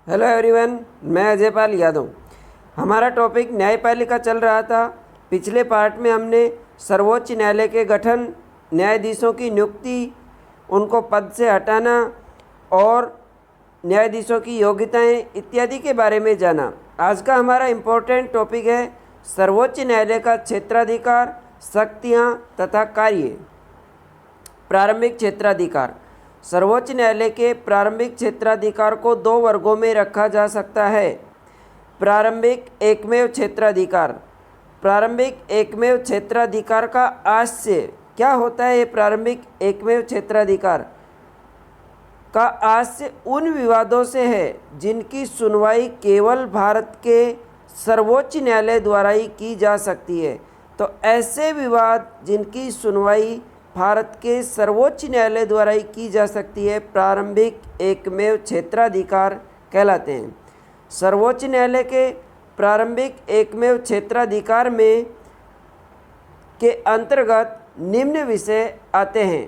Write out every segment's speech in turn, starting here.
Hello everyone, मैं अजय पाल यादव। हमारा topic न्यायपालिका चल रहा था। पिछले पार्ट में हमने सर्वोच्च न्यायालय के गठन, न्यायाधीशों की नियुक्ति, उनको पद से हटाना और न्यायाधीशों की योग्यताएं इत्यादि के बारे में जाना। आज का हमारा इम्पोर्टेंट टॉपिक है सर्वोच्च न्यायालय का क्षेत्राधिकार, शक्तियाँ तथा कार्य। प्रारंभिक क्षेत्राधिकार। सर्वोच्च न्यायालय के प्रारंभिक क्षेत्राधिकार को दो वर्गों में रखा जा सकता है। प्रारंभिक एकमेव क्षेत्राधिकार। प्रारंभिक एकमेव क्षेत्राधिकार का आशय क्या होता है? ये प्रारंभिक एकमेव क्षेत्राधिकार का आशय उन विवादों से है जिनकी सुनवाई केवल भारत के सर्वोच्च न्यायालय द्वारा ही की जा सकती है। तो ऐसे विवाद जिनकी सुनवाई भारत के सर्वोच्च न्यायालय द्वारा ही की जा सकती है, प्रारंभिक एकमेव क्षेत्राधिकार कहलाते हैं। सर्वोच्च न्यायालय के प्रारंभिक एकमेव क्षेत्राधिकार में के अंतर्गत निम्न विषय आते हैं।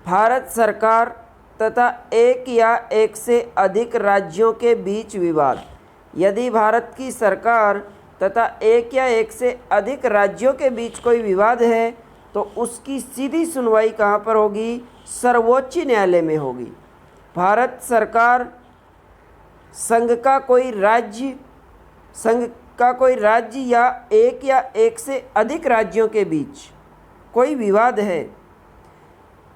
भारत सरकार तथा एक या एक से अधिक राज्यों के बीच विवाद। यदि भारत की सरकार तथा एक या एक से अधिक राज्यों के बीच कोई विवाद है तो उसकी सीधी सुनवाई कहाँ पर होगी? सर्वोच्च न्यायालय में होगी। भारत सरकार संघ का कोई राज्य या एक से अधिक राज्यों के बीच कोई विवाद है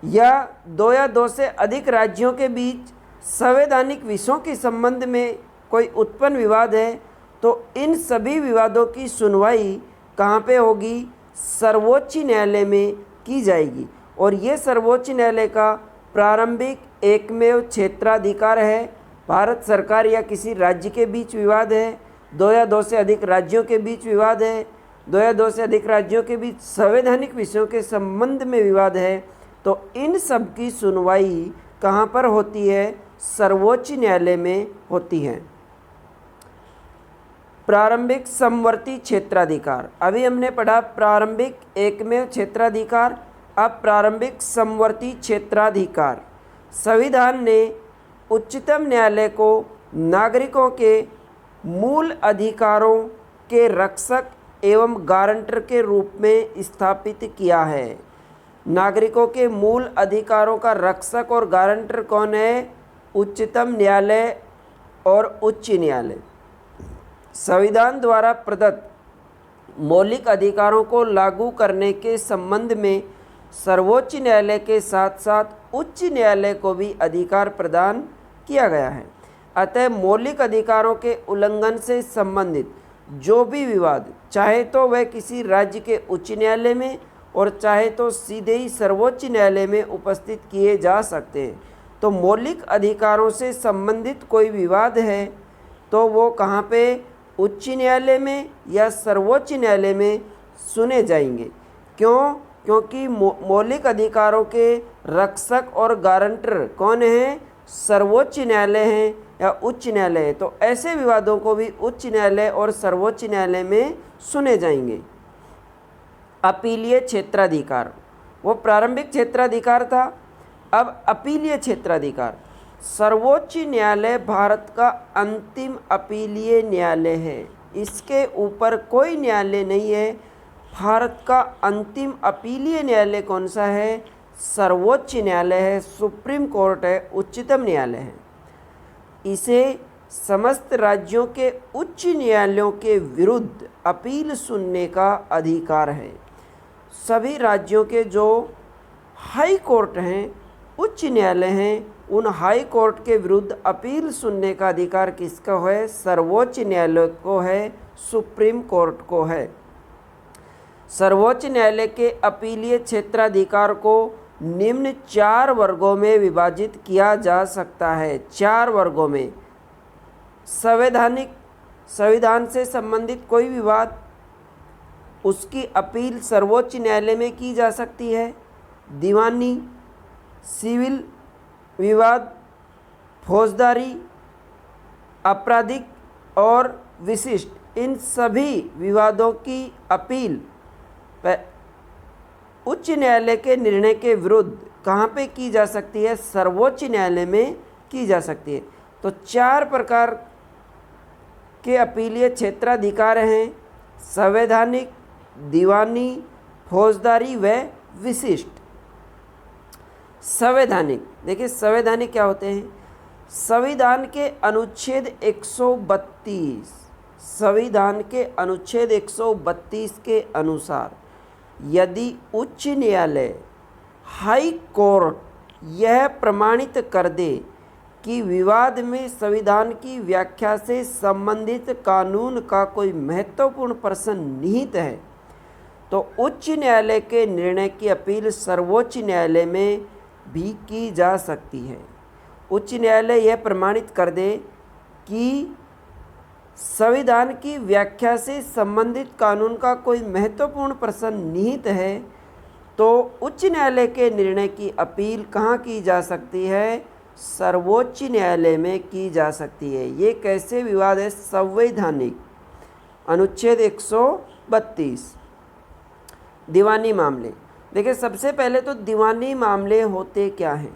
या दो से अधिक राज्यों के बीच संवैधानिक विषयों के संबंध में कोई उत्पन्न विवाद है तो इन सभी विवादों की सुनवाई कहाँ पे होगी? सर्वोच्च न्यायालय में की जाएगी। और ये सर्वोच्च न्यायालय का प्रारंभिक एकमेव क्षेत्राधिकार है। भारत सरकार या किसी राज्य के बीच विवाद है, दो से अधिक राज्यों के बीच विवाद है, दो से अधिक राज्यों के बीच संवैधानिक विषयों के संबंध में विवाद है, तो इन सब की सुनवाई कहाँ पर होती है? सर्वोच्च न्यायालय में होती है। प्रारंभिक समवर्ती क्षेत्राधिकार। अभी हमने पढ़ा प्रारंभिक एकमेव क्षेत्राधिकार, अब प्रारंभिक समवर्ती क्षेत्राधिकार। संविधान ने उच्चतम न्यायालय को नागरिकों के मूल अधिकारों के रक्षक एवं गारंटर के रूप में स्थापित किया है। नागरिकों के मूल अधिकारों का रक्षक और गारंटर कौन है? उच्चतम न्यायालय और उच्च न्यायालय। संविधान द्वारा प्रदत्त मौलिक अधिकारों को लागू करने के संबंध में सर्वोच्च न्यायालय के साथ साथ उच्च न्यायालय को भी अधिकार प्रदान किया गया है। अतः मौलिक अधिकारों के उल्लंघन से संबंधित जो भी विवाद, चाहे तो वह किसी राज्य के उच्च न्यायालय में और चाहे तो सीधे ही सर्वोच्च न्यायालय में उपस्थित किए जा सकते हैं। तो मौलिक अधिकारों से संबंधित कोई विवाद है तो वो कहाँ पे? उच्च न्यायालय में या सर्वोच्च न्यायालय में सुने जाएंगे। क्यों? क्योंकि मौलिक अधिकारों के रक्षक और गारंटर कौन हैं? सर्वोच्च न्यायालय हैं या उच्च न्यायालय है। तो ऐसे विवादों को भी उच्च न्यायालय और सर्वोच्च न्यायालय में सुने जाएंगे। अपीलीय क्षेत्राधिकार, वो प्रारंभिक क्षेत्राधिकार था, अब अपीलीय क्षेत्राधिकार। सर्वोच्च न्यायालय भारत का अंतिम अपीलीय न्यायालय है। इसके ऊपर कोई न्यायालय नहीं है। भारत का अंतिम अपीलीय न्यायालय कौन सा है? सर्वोच्च न्यायालय है, सुप्रीम कोर्ट है, उच्चतम न्यायालय है। इसे समस्त राज्यों के उच्च न्यायालयों के विरुद्ध अपील सुनने का अधिकार है। सभी राज्यों के जो हाई कोर्ट हैं, उच्च न्यायालय हैं, उन हाई कोर्ट के विरुद्ध अपील सुनने का अधिकार किसका है? सर्वोच्च न्यायालय को है, सुप्रीम कोर्ट को है। सर्वोच्च न्यायालय के अपीलीय क्षेत्राधिकार को निम्न 4 वर्गों में विभाजित किया जा सकता है। 4 वर्गों में। संविधान से संबंधित कोई विवाद, उसकी अपील सर्वोच्च न्यायालय में की जा सकती है। दीवानी, सिविल विवाद, फौजदारी, आपराधिक और विशिष्ट, इन सभी विवादों की अपील उच्च न्यायालय के निर्णय के विरुद्ध कहाँ पे की जा सकती है? सर्वोच्च न्यायालय में की जा सकती है। तो 4 प्रकार के अपीलीय क्षेत्राधिकार हैं: संवैधानिक, दीवानी, फौजदारी व विशिष्ट। संवैधानिक, देखिए संवैधानिक क्या होते हैं? संविधान के अनुच्छेद 132, संविधान के अनुच्छेद 132 के अनुसार यदि उच्च न्यायालय, हाई कोर्ट यह प्रमाणित कर दे कि विवाद में संविधान की व्याख्या से संबंधित कानून का कोई महत्वपूर्ण प्रश्न निहित है, तो उच्च न्यायालय के निर्णय की अपील सर्वोच्च न्यायालय में भी की जा सकती है। उच्च न्यायालय यह प्रमाणित कर दे कि संविधान की व्याख्या से संबंधित कानून का कोई महत्वपूर्ण प्रश्न निहित है, तो उच्च न्यायालय के निर्णय की अपील कहाँ की जा सकती है? सर्वोच्च न्यायालय में की जा सकती है। ये कैसे विवाद है? संवैधानिक, अनुच्छेद 132। दीवानी मामले, देखिए सबसे पहले तो दीवानी मामले होते क्या हैं?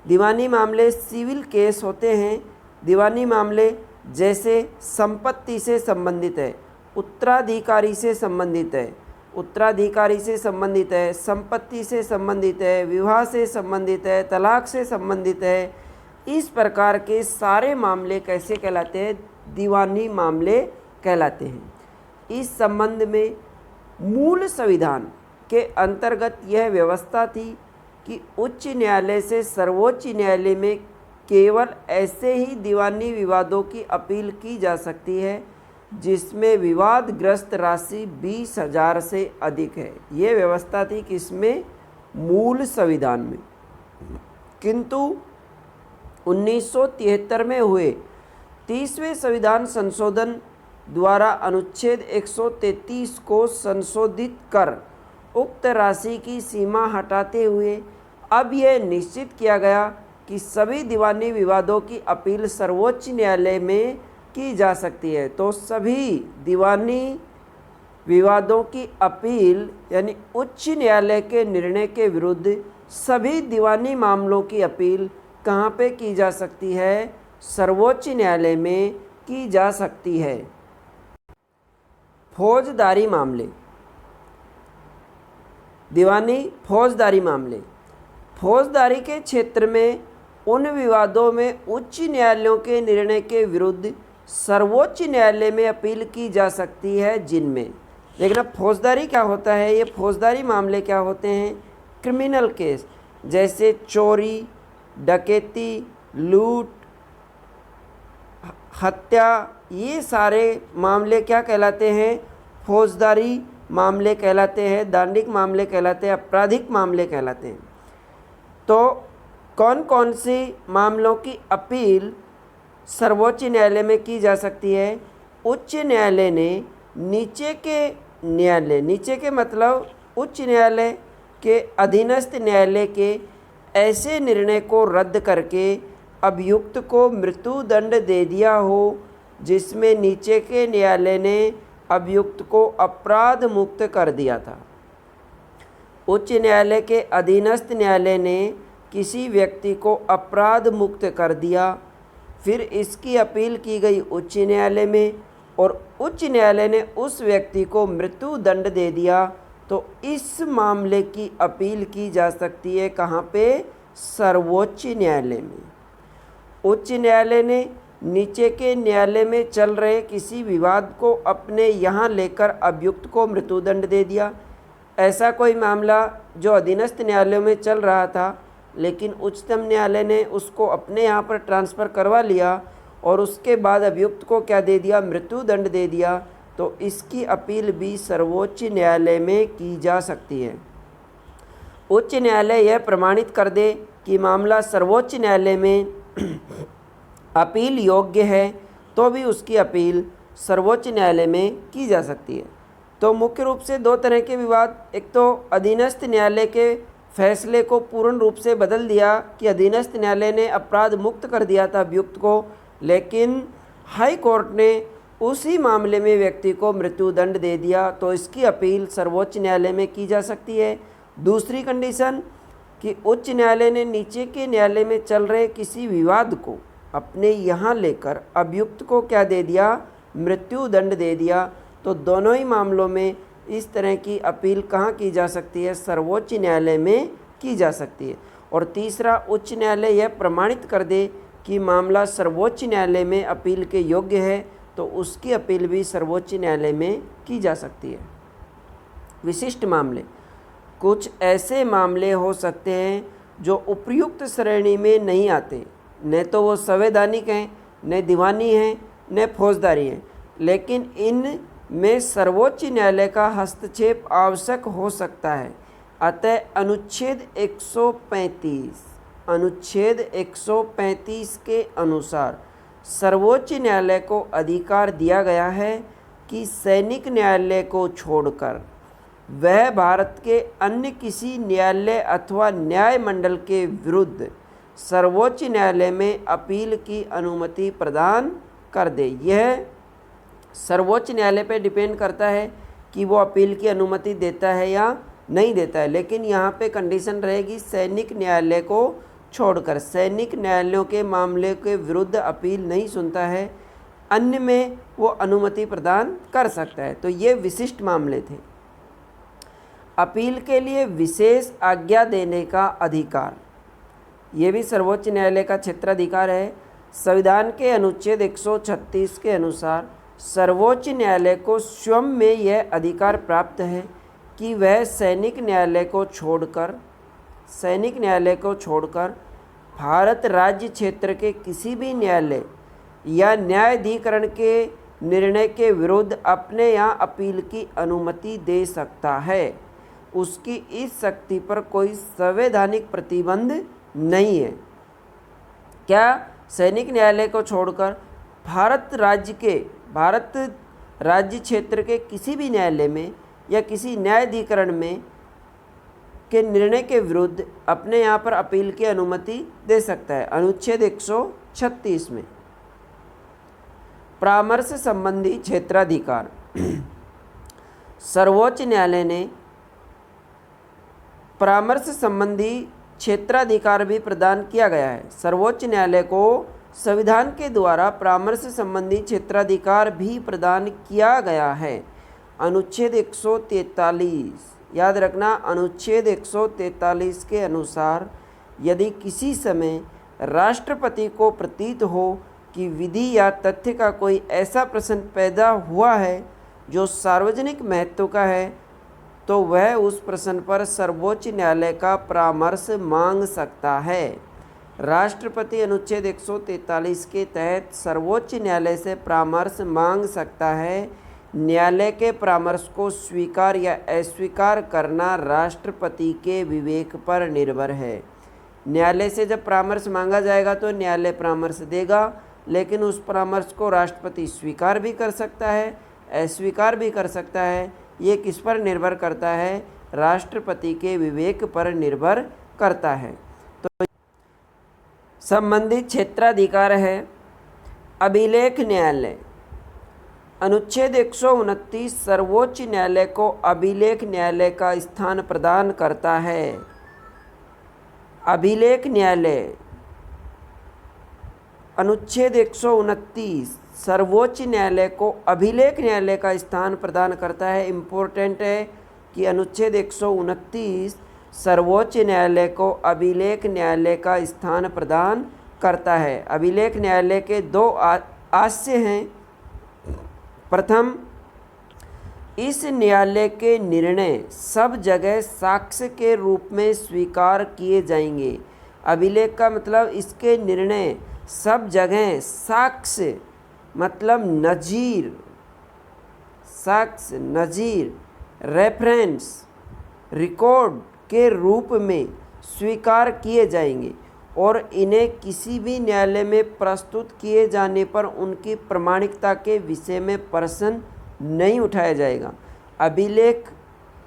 दीवानी मामले सिविल केस होते हैं। दीवानी मामले जैसे संपत्ति से संबंधित है, उत्तराधिकारी से संबंधित है, उत्तराधिकारी से संबंधित है, संपत्ति से संबंधित है, विवाह से संबंधित है, तलाक से संबंधित है, इस प्रकार के सारे मामले कैसे कहलाते हैं? दीवानी मामले कहलाते हैं। इस संबंध में मूल संविधान के अंतर्गत यह व्यवस्था थी कि उच्च न्यायालय से सर्वोच्च न्यायालय में केवल ऐसे ही दीवानी विवादों की अपील की जा सकती है जिसमें विवादग्रस्त राशि 20,000 से अधिक है। ये व्यवस्था थी किसमें? मूल संविधान में। किंतु 1973 में हुए 30वें संविधान संशोधन द्वारा अनुच्छेद 133 को संशोधित कर उक्त राशि की सीमा हटाते हुए अब यह निश्चित किया गया कि सभी दीवानी विवादों की अपील सर्वोच्च न्यायालय में की जा सकती है। तो सभी दीवानी विवादों की अपील यानी उच्च न्यायालय के निर्णय के विरुद्ध सभी दीवानी मामलों की अपील कहाँ पे की जा सकती है? सर्वोच्च न्यायालय में की जा सकती है। फौजदारी मामले, दीवानी फौजदारी मामले, फौजदारी के क्षेत्र में उन विवादों में उच्च न्यायालयों के निर्णय के विरुद्ध सर्वोच्च न्यायालय में अपील की जा सकती है जिनमें, लेकिन अब फौजदारी क्या होता है? ये फौजदारी मामले क्या होते हैं? क्रिमिनल केस जैसे चोरी, डकैती, लूट, हत्या, ये सारे मामले क्या कहलाते हैं? फौजदारी मामले कहलाते हैं, दंडिक मामले कहलाते हैं, आपराधिक मामले कहलाते हैं। तो कौन कौन सी मामलों की अपील सर्वोच्च न्यायालय में की जा सकती है? उच्च न्यायालय ने नीचे के न्यायालय, नीचे के मतलब उच्च न्यायालय के अधीनस्थ न्यायालय के ऐसे निर्णय को रद्द करके अभियुक्त को मृत्युदंड दे दिया हो जिसमें नीचे के न्यायालय ने अभियुक्त को अपराध मुक्त कर दिया था। उच्च न्यायालय के अधीनस्थ न्यायालय ने किसी व्यक्ति को अपराध मुक्त कर दिया, फिर इसकी अपील की गई उच्च न्यायालय में और उच्च न्यायालय ने उस व्यक्ति को मृत्युदंड दे दिया, तो इस मामले की अपील की जा सकती है कहाँ पे? सर्वोच्च न्यायालय में। उच्च न्यायालय ने नीचे के न्यायालय में चल रहे किसी विवाद को अपने यहाँ लेकर अभियुक्त को मृत्युदंड दे दिया। ऐसा कोई मामला जो अधीनस्थ न्यायालयों में चल रहा था लेकिन उच्चतम न्यायालय ने उसको अपने यहाँ पर ट्रांसफ़र करवा लिया और उसके बाद अभियुक्त को क्या दे दिया? मृत्युदंड दे दिया, तो इसकी अपील भी सर्वोच्च न्यायालय में की जा सकती है। उच्च न्यायालय यह प्रमाणित कर दे कि मामला सर्वोच्च न्यायालय में अपील योग्य है तो भी उसकी अपील सर्वोच्च न्यायालय में की जा सकती है। तो मुख्य रूप से दो तरह के विवाद, एक तो अधीनस्थ न्यायालय के फैसले को पूर्ण रूप से बदल दिया कि अधीनस्थ न्यायालय ने अपराध मुक्त कर दिया था अभियुक्त को, लेकिन हाई कोर्ट ने उसी मामले में व्यक्ति को मृत्युदंड दे दिया, तो इसकी अपील सर्वोच्च न्यायालय में की जा सकती है। दूसरी कंडीशन कि उच्च न्यायालय ने नीचे के न्यायालय में चल रहे किसी विवाद को अपने यहाँ लेकर अभियुक्त को क्या दे दिया, मृत्यु दंड दे दिया। तो दोनों ही मामलों में इस तरह की अपील कहाँ की जा सकती है, सर्वोच्च न्यायालय में की जा सकती है। और तीसरा, उच्च न्यायालय यह प्रमाणित कर दे कि मामला सर्वोच्च न्यायालय में अपील के योग्य है, तो उसकी अपील भी सर्वोच्च न्यायालय में की जा सकती है। विशिष्ट मामले, कुछ ऐसे मामले हो सकते हैं जो उपर्युक्त श्रेणी में नहीं आते, न तो वो संवैधानिक हैं, न दीवानी हैं, न फौजदारी हैं, लेकिन इन में सर्वोच्च न्यायालय का हस्तक्षेप आवश्यक हो सकता है। अतः अनुच्छेद 135 के अनुसार सर्वोच्च न्यायालय को अधिकार दिया गया है कि सैनिक न्यायालय को छोड़कर वह भारत के अन्य किसी न्यायालय अथवा न्याय मंडल के विरुद्ध सर्वोच्च न्यायालय में अपील की अनुमति प्रदान कर दे। यह सर्वोच्च न्यायालय पे डिपेंड करता है कि वो अपील की अनुमति देता है या नहीं देता है, लेकिन यहाँ पे कंडीशन रहेगी सैनिक न्यायालय को छोड़कर। सैनिक न्यायालयों के मामले के विरुद्ध अपील नहीं सुनता है, अन्य में वो अनुमति प्रदान कर सकता है। तो ये विशिष्ट मामले थे। अपील के लिए विशेष आज्ञा देने का अधिकार, ये भी सर्वोच्च न्यायालय का क्षेत्राधिकार है। संविधान के अनुच्छेद 136 के अनुसार सर्वोच्च न्यायालय को स्वयं में यह अधिकार प्राप्त है कि वह सैनिक न्यायालय को छोड़कर भारत राज्य क्षेत्र के किसी भी न्यायालय या न्यायाधिकरण के निर्णय के विरुद्ध अपने यहाँ अपील की अनुमति दे सकता है। उसकी इस शक्ति पर कोई संवैधानिक प्रतिबंध नहीं है। क्या सैनिक न्यायालय को छोड़कर भारत राज्य क्षेत्र के किसी भी न्यायालय में या किसी न्यायाधिकरण में के निर्णय के विरुद्ध अपने यहाँ पर अपील की अनुमति दे सकता है। अनुच्छेद 136 में परामर्श संबंधी क्षेत्राधिकार, सर्वोच्च न्यायालय ने परामर्श संबंधी क्षेत्राधिकार भी प्रदान किया गया है। सर्वोच्च न्यायालय को संविधान के द्वारा परामर्श संबंधी क्षेत्राधिकार भी प्रदान किया गया है। अनुच्छेद 143, याद रखना, अनुच्छेद 143 के अनुसार यदि किसी समय राष्ट्रपति को प्रतीत हो कि विधि या तथ्य का कोई ऐसा प्रश्न पैदा हुआ है जो सार्वजनिक महत्व का है, तो वह उस प्रश्न पर सर्वोच्च न्यायालय का परामर्श मांग सकता है। राष्ट्रपति अनुच्छेद 143 के तहत सर्वोच्च न्यायालय से परामर्श मांग सकता है। न्यायालय के परामर्श को स्वीकार या अस्वीकार करना राष्ट्रपति के विवेक पर निर्भर है। न्यायालय से जब परामर्श मांगा जाएगा तो न्यायालय परामर्श देगा, लेकिन उस परामर्श को राष्ट्रपति स्वीकार भी कर सकता है, अस्वीकार भी कर सकता है। ये किस पर निर्भर करता है? राष्ट्रपति के विवेक पर निर्भर करता है। तो संबंधित क्षेत्राधिकार है अभिलेख न्यायालय। अनुच्छेद 129 सर्वोच्च न्यायालय को अभिलेख न्यायालय का स्थान प्रदान करता है। अभिलेख न्यायालय, अनुच्छेद 129 सर्वोच्च न्यायालय को अभिलेख न्यायालय का स्थान प्रदान करता है। इम्पोर्टेंट है कि अनुच्छेद 129 सर्वोच्च न्यायालय को अभिलेख न्यायालय का स्थान प्रदान करता है। अभिलेख न्यायालय के दो आशय हैं। प्रथम, इस न्यायालय के निर्णय सब जगह साक्ष्य के रूप में स्वीकार किए जाएंगे। अभिलेख का मतलब इसके निर्णय सब जगह साक्ष्य मतलब नज़ीर, साक्ष्य, नज़ीर, रेफरेंस, रिकॉर्ड के रूप में स्वीकार किए जाएंगे और इन्हें किसी भी न्यायालय में प्रस्तुत किए जाने पर उनकी प्रामाणिकता के विषय में प्रश्न नहीं उठाया जाएगा। अभिलेख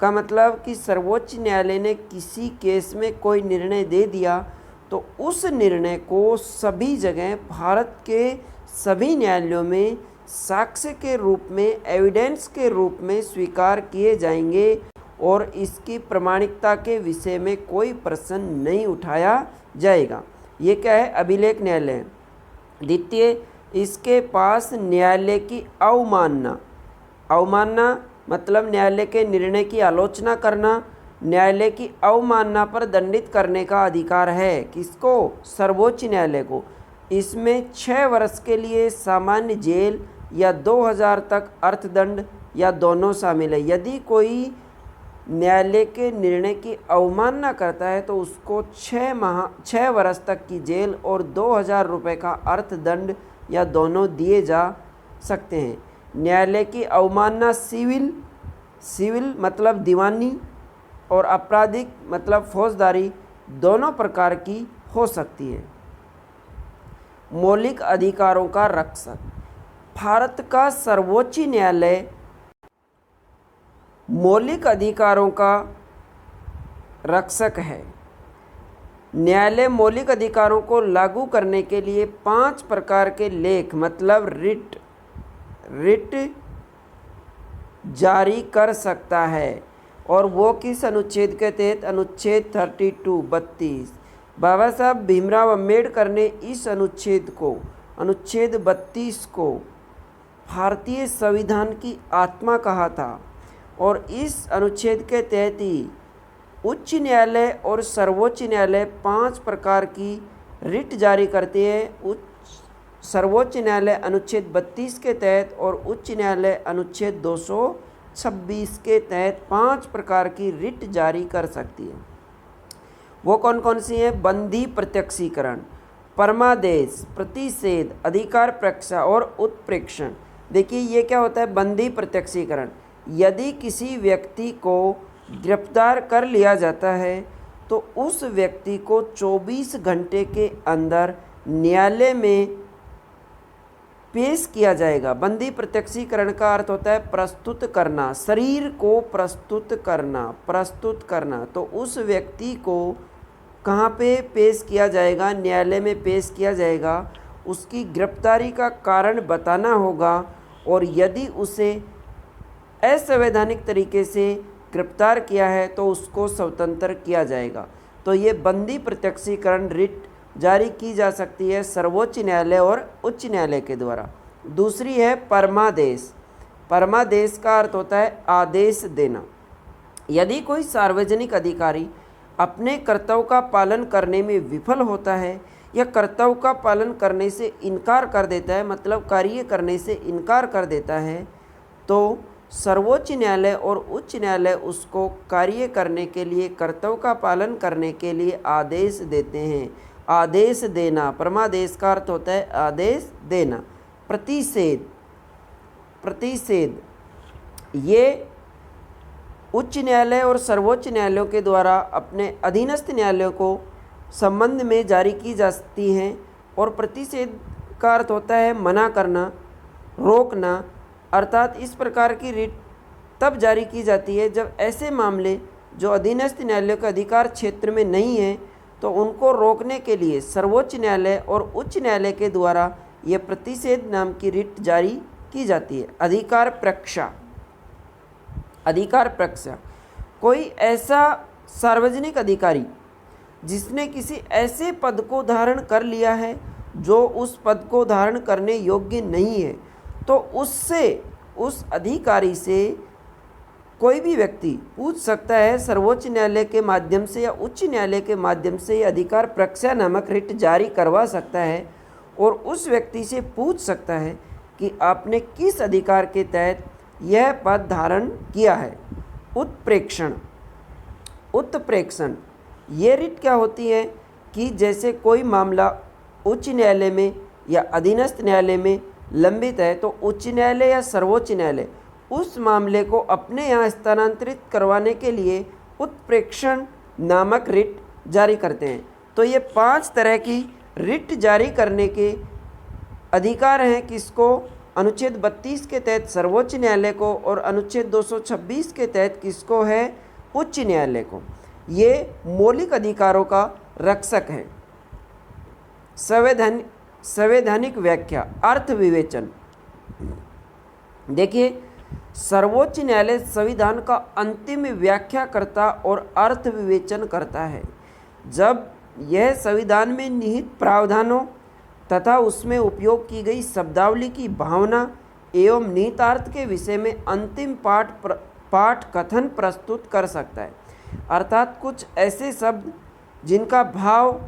का मतलब कि सर्वोच्च न्यायालय ने किसी केस में कोई निर्णय दे दिया तो उस निर्णय को सभी जगह भारत के सभी न्यायालयों में साक्ष्य के रूप में, एविडेंस के रूप में स्वीकार किए जाएंगे और इसकी प्रामाणिकता के विषय में कोई प्रश्न नहीं उठाया जाएगा। ये क्या है? अभिलेख न्यायालय। द्वितीय, इसके पास न्यायालय की अवमानना, अवमानना मतलब न्यायालय के निर्णय की आलोचना करना, न्यायालय की अवमानना पर दंडित करने का अधिकार है। किसको? सर्वोच्च न्यायालय को। इसमें 6 वर्ष के लिए सामान्य जेल या 2000 तक अर्थदंड या दोनों शामिल है। यदि कोई न्यायालय के निर्णय की अवमानना करता है तो उसको 6 वर्ष तक की जेल और 2000 रुपये का अर्थदंड या दोनों दिए जा सकते हैं। न्यायालय की अवमानना सिविल मतलब दीवानी और आपराधिक मतलब फौजदारी दोनों प्रकार की हो सकती है। मौलिक अधिकारों का रक्षक, भारत का सर्वोच्च न्यायालय मौलिक अधिकारों का रक्षक है। न्यायालय मौलिक अधिकारों को लागू करने के लिए 5 प्रकार के लेख मतलब रिट जारी कर सकता है। और वो किस अनुच्छेद के तहत? अनुच्छेद 32 बाबा साहब भीमराव अंबेडकर ने इस अनुच्छेद 32 को भारतीय संविधान की आत्मा कहा था। और इस अनुच्छेद के तहत ही उच्च न्यायालय और सर्वोच्च न्यायालय 5 प्रकार की रिट जारी करते हैं। सर्वोच्च न्यायालय अनुच्छेद 32 के तहत और उच्च न्यायालय अनुच्छेद 226 के तहत 5 प्रकार की रिट जारी कर सकती है। वो कौन कौन सी है? बंदी प्रत्यक्षीकरण, परमादेश, प्रतिषेध, अधिकार प्रक्षा और उत्प्रेक्षण। देखिए ये क्या होता है? बंदी प्रत्यक्षीकरण, यदि किसी व्यक्ति को गिरफ्तार कर लिया जाता है तो उस व्यक्ति को 24 घंटे के अंदर न्यायालय में पेश किया जाएगा। बंदी प्रत्यक्षीकरण का अर्थ होता है प्रस्तुत करना, शरीर को प्रस्तुत करना। तो उस व्यक्ति को कहाँ पे पेश किया जाएगा? न्यायालय में पेश किया जाएगा। उसकी गिरफ्तारी का कारण बताना होगा और यदि उसे असंवैधानिक तरीके से गिरफ्तार किया है तो उसको स्वतंत्र किया जाएगा। तो ये बंदी प्रत्यक्षीकरण रिट जारी की जा सकती है सर्वोच्च न्यायालय और उच्च न्यायालय के द्वारा। दूसरी है परमादेश। परमादेश का अर्थ होता है आदेश देना। यदि कोई सार्वजनिक अधिकारी अपने कर्तव्य का पालन करने में विफल होता है या कर्तव्य का पालन करने से इनकार कर देता है, मतलब कार्य करने से इनकार कर देता है, तो सर्वोच्च न्यायालय और उच्च न्यायालय उसको कार्य करने के लिए, कर्तव्य का पालन करने के लिए आदेश देते हैं। आदेश देना, परमादेश का अर्थ होता है आदेश देना। प्रतिषेध ये उच्च न्यायालय और सर्वोच्च न्यायालयों के द्वारा अपने अधीनस्थ न्यायालयों को संबंध में जारी की जाती हैं। और प्रतिषेध का अर्थ होता है मना करना, रोकना। अर्थात इस प्रकार की रिट तब जारी की जाती है जब ऐसे मामले जो अधीनस्थ न्यायालयों के अधिकार क्षेत्र में नहीं है, तो उनको रोकने के लिए सर्वोच्च न्यायालय और उच्च न्यायालय के द्वारा ये प्रतिषेध नाम की रिट जारी की जाती है। अधिकार प्रक्षा कोई ऐसा सार्वजनिक अधिकारी जिसने किसी ऐसे पद को धारण कर लिया है जो उस पद को धारण करने योग्य नहीं है, तो उस अधिकारी से कोई भी व्यक्ति पूछ सकता है, सर्वोच्च न्यायालय के माध्यम से या उच्च न्यायालय के माध्यम से अधिकार प्रक्षा नामक रिट जारी करवा सकता है और उस व्यक्ति से पूछ सकता है कि आपने किस अधिकार के तहत यह पद धारण किया है। उत्प्रेक्षण ये रिट क्या होती है कि जैसे कोई मामला उच्च न्यायालय में या अधीनस्थ न्यायालय में लंबित है, तो उच्च न्यायालय या सर्वोच्च न्यायालय उस मामले को अपने यहाँ स्थानांतरित करवाने के लिए उत्प्रेक्षण नामक रिट जारी करते हैं। तो ये 5 तरह की रिट जारी करने के अधिकार हैं किसको? अनुच्छेद 32 के तहत सर्वोच्च न्यायालय को और अनुच्छेद 226 के तहत किसको है? उच्च न्यायालय को। ये मौलिक अधिकारों का रक्षक है। संवैधानिक व्याख्या, अर्थ विवेचन। देखिए सर्वोच्च न्यायालय संविधान का अंतिम व्याख्याकर्ता और अर्थ विवेचन करता है। जब यह संविधान में निहित प्रावधानों तथा उसमें उपयोग की गई शब्दावली की भावना एवं निहितार्थ के विषय में अंतिम पाठ कथन प्रस्तुत कर सकता है। अर्थात कुछ ऐसे शब्द जिनका भाव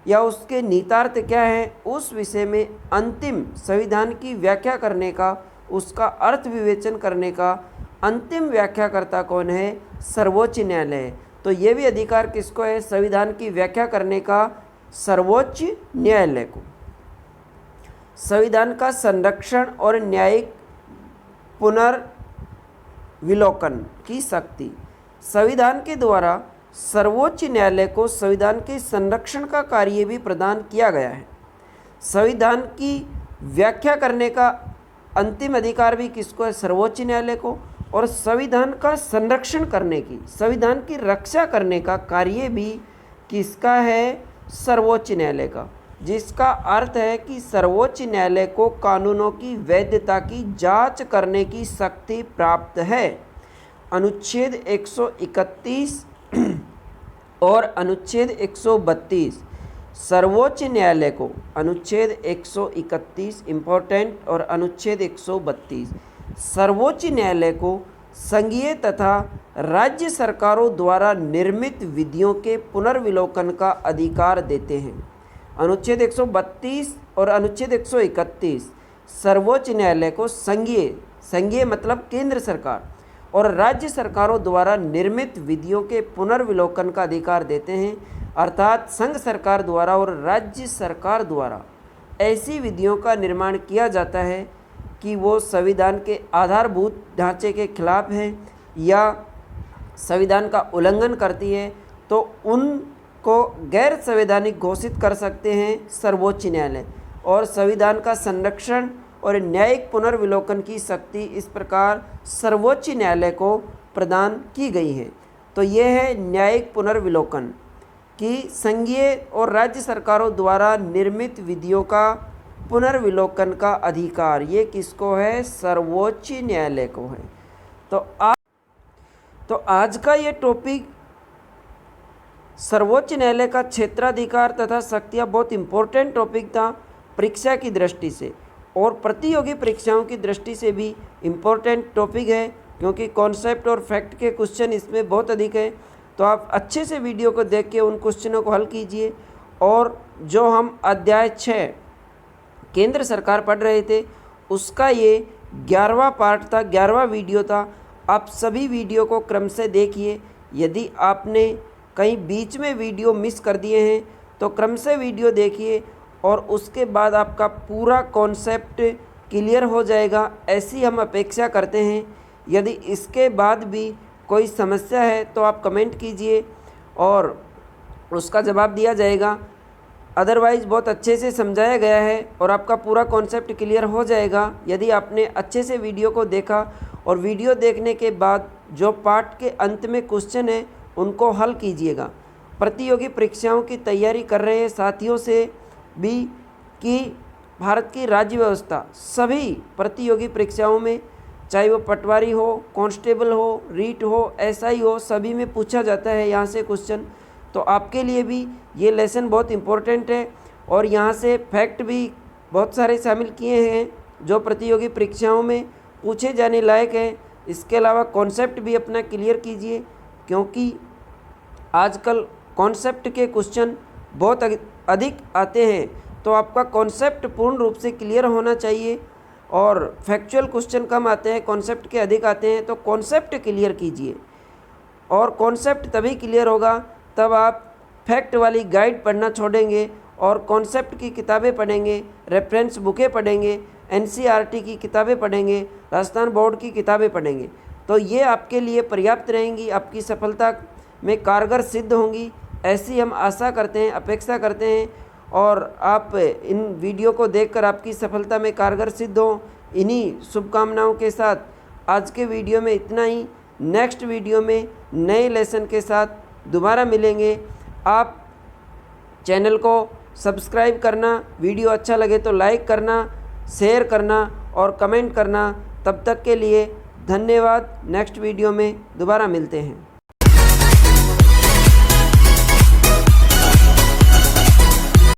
या उसके निहितार्थ क्या है उस विषय में अंतिम संविधान की व्याख्या करने का, उसका अर्थ विवेचन करने का अंतिम व्याख्याकर्ता कौन है? सर्वोच्च न्यायालय है। तो ये भी अधिकार किसको है? संविधान की व्याख्या करने का सर्वोच्च न्यायालय को। संविधान का संरक्षण और न्यायिक पुनर्विलोकन की शक्ति। संविधान के द्वारा सर्वोच्च न्यायालय को संविधान के संरक्षण का कार्य भी प्रदान किया गया है। संविधान की व्याख्या करने का अंतिम अधिकार भी किसको है? सर्वोच्च न्यायालय को। और संविधान का संरक्षण करने की, संविधान की रक्षा करने का कार्य भी किसका है? सर्वोच्च न्यायालय का। जिसका अर्थ है कि सर्वोच्च न्यायालय को कानूनों की वैधता की जांच करने की शक्ति प्राप्त है। अनुच्छेद 131 और अनुच्छेद 132 सर्वोच्च न्यायालय को, अनुच्छेद 131 इम्पोर्टेंट और अनुच्छेद 132 सर्वोच्च न्यायालय को संघीय तथा राज्य सरकारों द्वारा निर्मित विधियों के पुनर्विलोकन का अधिकार देते हैं। अनुच्छेद 132 और अनुच्छेद 131 सर्वोच्च न्यायालय को संघीय मतलब केंद्र सरकार और राज्य सरकारों द्वारा निर्मित विधियों के पुनर्विलोकन का अधिकार देते हैं। अर्थात संघ सरकार द्वारा और राज्य सरकार द्वारा ऐसी विधियों का निर्माण किया जाता है कि वो संविधान के आधारभूत ढांचे के खिलाफ है या संविधान का उल्लंघन करती है, तो उनको गैर संवैधानिक घोषित कर सकते हैं सर्वोच्च न्यायालय। और संविधान का संरक्षण और न्यायिक पुनर्विलोकन की शक्ति इस प्रकार सर्वोच्च न्यायालय को प्रदान की गई है। तो ये है न्यायिक पुनर्विलोकन कि संघीय और राज्य सरकारों द्वारा निर्मित विधियों का पुनर्विलोकन का अधिकार ये किसको है? सर्वोच्च न्यायालय को है। तो आज का ये टॉपिक सर्वोच्च न्यायालय का क्षेत्राधिकार तथा शक्तियाँ बहुत इम्पोर्टेंट टॉपिक था परीक्षा की दृष्टि से, और प्रतियोगी परीक्षाओं की दृष्टि से भी इम्पोर्टेंट टॉपिक है, क्योंकि कॉन्सेप्ट और फैक्ट के क्वेश्चन इसमें बहुत अधिक है। तो आप अच्छे से वीडियो को देख के उन क्वेश्चनों को हल कीजिए। और जो हम अध्याय 6 केंद्र सरकार पढ़ रहे थे उसका ये 11वां पार्ट था, 11वां वीडियो था। आप सभी वीडियो को क्रम से देखिए। यदि आपने कहीं बीच में वीडियो मिस कर दिए हैं तो क्रम से वीडियो देखिए और उसके बाद आपका पूरा कॉन्सेप्ट क्लियर हो जाएगा, ऐसी हम अपेक्षा करते हैं। यदि इसके बाद भी कोई समस्या है तो आप कमेंट कीजिए और उसका जवाब दिया जाएगा। अदरवाइज़ बहुत अच्छे से समझाया गया है और आपका पूरा कॉन्सेप्ट क्लियर हो जाएगा यदि आपने अच्छे से वीडियो को देखा। और वीडियो देखने के बाद जो पार्ट के अंत में क्वेश्चन है उनको हल कीजिएगा। प्रतियोगी परीक्षाओं की तैयारी कर रहे साथियों से भी कि भारत की राज्य व्यवस्था सभी प्रतियोगी परीक्षाओं में, चाहे वो पटवारी हो, कांस्टेबल हो, रीट हो, एसआई हो, सभी में पूछा जाता है यहाँ से क्वेश्चन। तो आपके लिए भी ये लेसन बहुत इम्पोर्टेंट है और यहाँ से फैक्ट भी बहुत सारे शामिल किए हैं जो प्रतियोगी परीक्षाओं में पूछे जाने लायक हैं। इसके अलावा कॉन्सेप्ट भी अपना क्लियर कीजिए, क्योंकि आजकल कॉन्सेप्ट के क्वेश्चन बहुत अधिक आते हैं। तो आपका कॉन्सेप्ट पूर्ण रूप से क्लियर होना चाहिए और फैक्चुअल क्वेश्चन कम आते हैं, कॉन्सेप्ट के अधिक आते हैं। तो कॉन्सेप्ट क्लियर कीजिए और कॉन्सेप्ट तभी क्लियर होगा तब आप फैक्ट वाली गाइड पढ़ना छोड़ेंगे और कॉन्सेप्ट की किताबें पढ़ेंगे, रेफरेंस बुकें पढ़ेंगे, एनसीईआरटी की किताबें पढ़ेंगे, राजस्थान बोर्ड की किताबें पढ़ेंगे। तो ये आपके लिए पर्याप्त रहेंगी, आपकी सफलता में कारगर सिद्ध होंगी, ऐसी हम आशा करते हैं, अपेक्षा करते हैं। और आप इन वीडियो को देखकर आपकी सफलता में कारगर सिद्ध हों, इन्हीं शुभकामनाओं के साथ आज के वीडियो में इतना ही। नेक्स्ट वीडियो में नए लेसन के साथ दोबारा मिलेंगे। आप चैनल को सब्सक्राइब करना, वीडियो अच्छा लगे तो लाइक करना, शेयर करना और कमेंट करना। तब तक के लिए धन्यवाद। नेक्स्ट वीडियो में दोबारा मिलते हैं।